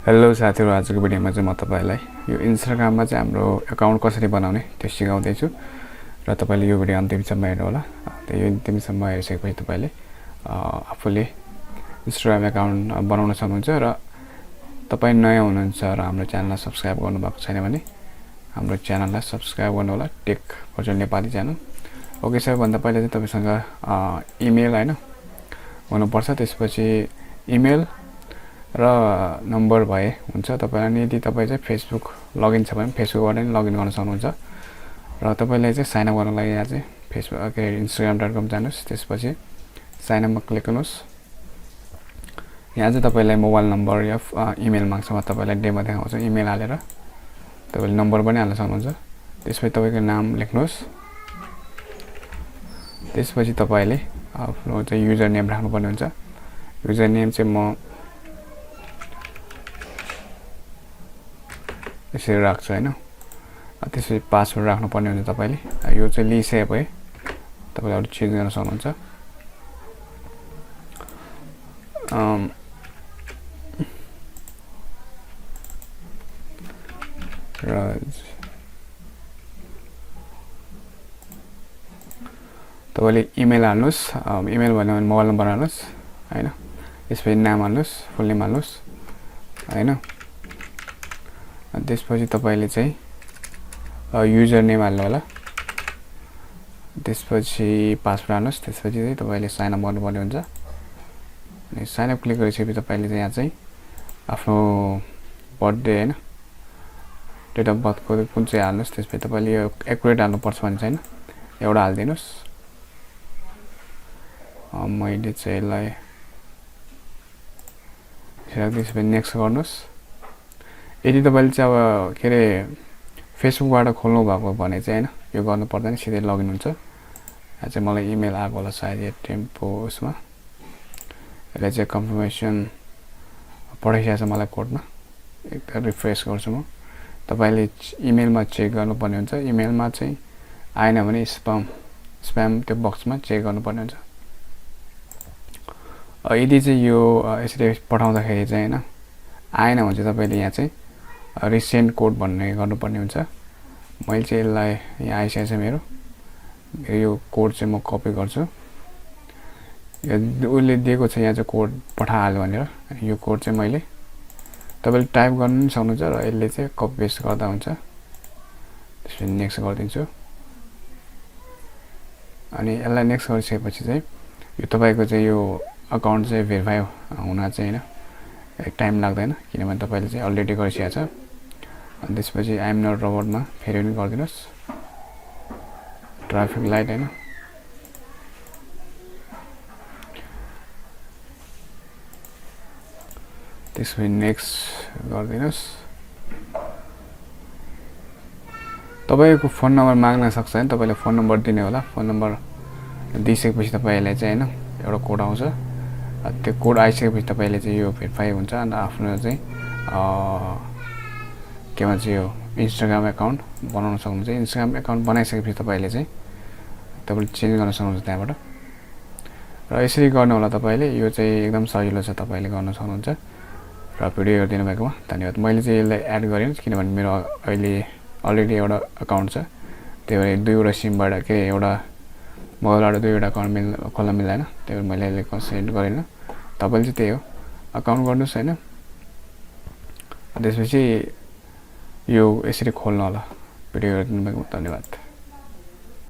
Hello साथीहरु, आजको भिडियोमा चाहिँ म तपाईलाई यो इन्स्टाग्राममा चाहिँ हाम्रो अकाउन्ट कसरी बनाउने त्यो सिकाउँदै छु र तपाईले यो भिडियो अन्तिमसम्म हेर्नु होला। यो अन्तिमसम्म हेरिसकेपछि तपाईले आफूले इन्स्टाग्राम अकाउन्ट बनाउन सक्नुहुन्छ र तपाई नयाँ हुनुहुन्छ र हाम्रो च्यानललाई सब्स्क्राइब गर्नुभएको छैन भने हाम्रो च्यानललाई सब्स्क्राइब गर्नु होला, tech virtual Nepali channel. Okay, सबैभन्दा पहिले चाहिँ तपाईसँग इमेल हैन हुनुपर्छ। त्यसपछि इमेल र नम्बर भए हुन्छ तपाईलाई। यदि तपाई चाहिँ फेसबुक लगइन छ भने फेसबुकबाट पनि लगइन गर्न सक्नुहुन्छ र तपाईलाई चाहिँ साइन अप गर्नको लागि यहाँ चाहिँ फेसबुक instagram.com जानुस्। त्यसपछि साइन अपमा क्लिक गर्नुस्। यहाँ चाहिँ तपाईलाई मोबाइल नम्बर या इमेल माग्छ। म तपाईलाई डेमो देखाउँछु। इमेल हालेर तपाईले नम्बर पनि हाल्न सक्नुहुन्छ। त्यसपछि तपाईको नाम लेख्नुस्। त्यसपछि तपाईले आफ्नो चाहिँ युजर नेम राख्नुपर्ने हुन्छ। युजर नेम चाहिँ म यसरी राख्छु हैन। त्यसपछि पासवर्ड राख्नुपर्ने हुन्छ तपाईले। यो चाहिँ लिइसकेपछि तपाईले अरु चेन्ज गर्न सक्नुहुन्छ। तपाईले इमेल हाल्नुस्। इमेल भन्यो भने मोबाइल नम्बर हाल्नुस् हैन। त्यसपछि नाम हाल्नुस्, फुल नेम हाल्नुस् हैन। त्यसपछि तपाईले चाहिँ युजर नेम हाल्नु होला। त्यसपछि पासवर्ड हाल्नुस्। त्यसपछि चाहिँ तपाईले साइन अप गर्नुपर्ने हुन्छ। अनि साइन अप क्लिक गरिसकेपछि तपाईले चाहिँ यहाँ चाहिँ आफ्नो बर्थडे हैन, डेट अफ बर्थ को कुन चाहिँ हाल्नुस्। त्यसपछि तपाईले यो एक्युरेट हाल्नु पर्छ भने चाहिँ एउटा हाल्दिनुस्। मैले चाहिँ यसलाई त्यसपछि नेक्स्ट गर्नुस्। यदि तपाईले चाहिँ अब के रे फेसबुकबाट खोल्नु भएको भने चाहिँ हैन यो गर्नु पर्दैन, सिधै लगइन हुन्छ। यहाँ चाहिँ मलाई इमेल आएको होला सायद यो टेम्पो उसमा। यसले चाहिँ कन्फर्मेसन पठाइसकेको छ मलाई कोडमा। एकताल रिफ्रेश गर्छु म। तपाईले इमेलमा चेक गर्नुपर्ने हुन्छ। इमेलमा चाहिँ आएन भने स्प्याम त्यो बक्समा चेक गर्नुपर्ने हुन्छ। यदि चाहिँ यो यसरी पठाउँदाखेरि चाहिँ हैन आएन भने चाहिँ तपाईले यहाँ चाहिँ रिसेन्ट कोड भन्ने गर्नुपर्ने हुन्छ। मैले चाहिँ यसलाई यहाँ आइसकेको छ मेरो यो कोड चाहिँ म कपी गर्छु। यो उले दिएको छ यहाँ चाहिँ कोड पठाहाल्यो भनेर। यो कोड चाहिँ मैले तपाईले टाइप गर्न पनि सक्नुहुन्छ र यसले चाहिँ कपी पेस्ट गर्दा हुन्छ। त्यसपछि नेक्स्ट गर्दिन्छु। अनि यसलाई नेक्स्ट गरिसकेपछि चाहिँ यो तपाईको चाहिँ यो अकाउन्ट चाहिँ भेरिफाई हुन चाहिँ हैन टाइम लाग्दैन, किनभने तपाईले चाहिँ अलरेडी गरिसकेको छ। अनि त्यसपछि आई एम नट रोबोटमा फेरि पनि गर्दिनुस्। ट्राफिक लाइट हैन। त्यसपछि नेक्स्ट गर्दिनुस्। तपाईको फोन नम्बर माग्न सक्छ हैन। तपाईले फोन नम्बर दिने होला। फोन नम्बर दिइसकेपछि तपाईलाई चाहिँ हैन एउटा कोड आउँछ। त्यो कोड आइसकेपछि तपाईले चाहिँ यो भेरिफाई हुन्छ अनि आफ्नो चाहिँ के भन्छ यो इन्स्टाग्राम अकाउन्ट बनाउन सक्नुहुन्छ। इन्स्टाग्राम अकाउन्ट बनाइसकेपछि तपाईले चाहिँ तपाईले चेन्ज गर्न सक्नुहुन्छ त्यहाँबाट। र यसरी गर्नु होला तपाईले। यो चाहिँ एकदम सजिलो छ, तपाईले गर्न सक्नुहुन्छ। र भिडियो हेरिदिनु भएकोमा धन्यवाद। मैले चाहिँ यसलाई एड गरेँ किनभने मेरो अहिले अलरेडी एउटा अकाउन्ट छ। त्यही भएर दुईवटा सिमबाट के एउटा मोबाइलबाट दुईवटा अकाउन्ट खोल्न मिल्दैन। त्यही भएर मैले यसले कन्सेन्ट गरेन। तपाईले चाहिँ त्यही हो, अकाउन्ट गर्नुस् हैन। त्यसपछि यो यसरी खोल्नु होला। भिडियो हेरिदिनु भएकोमा धन्यवाद।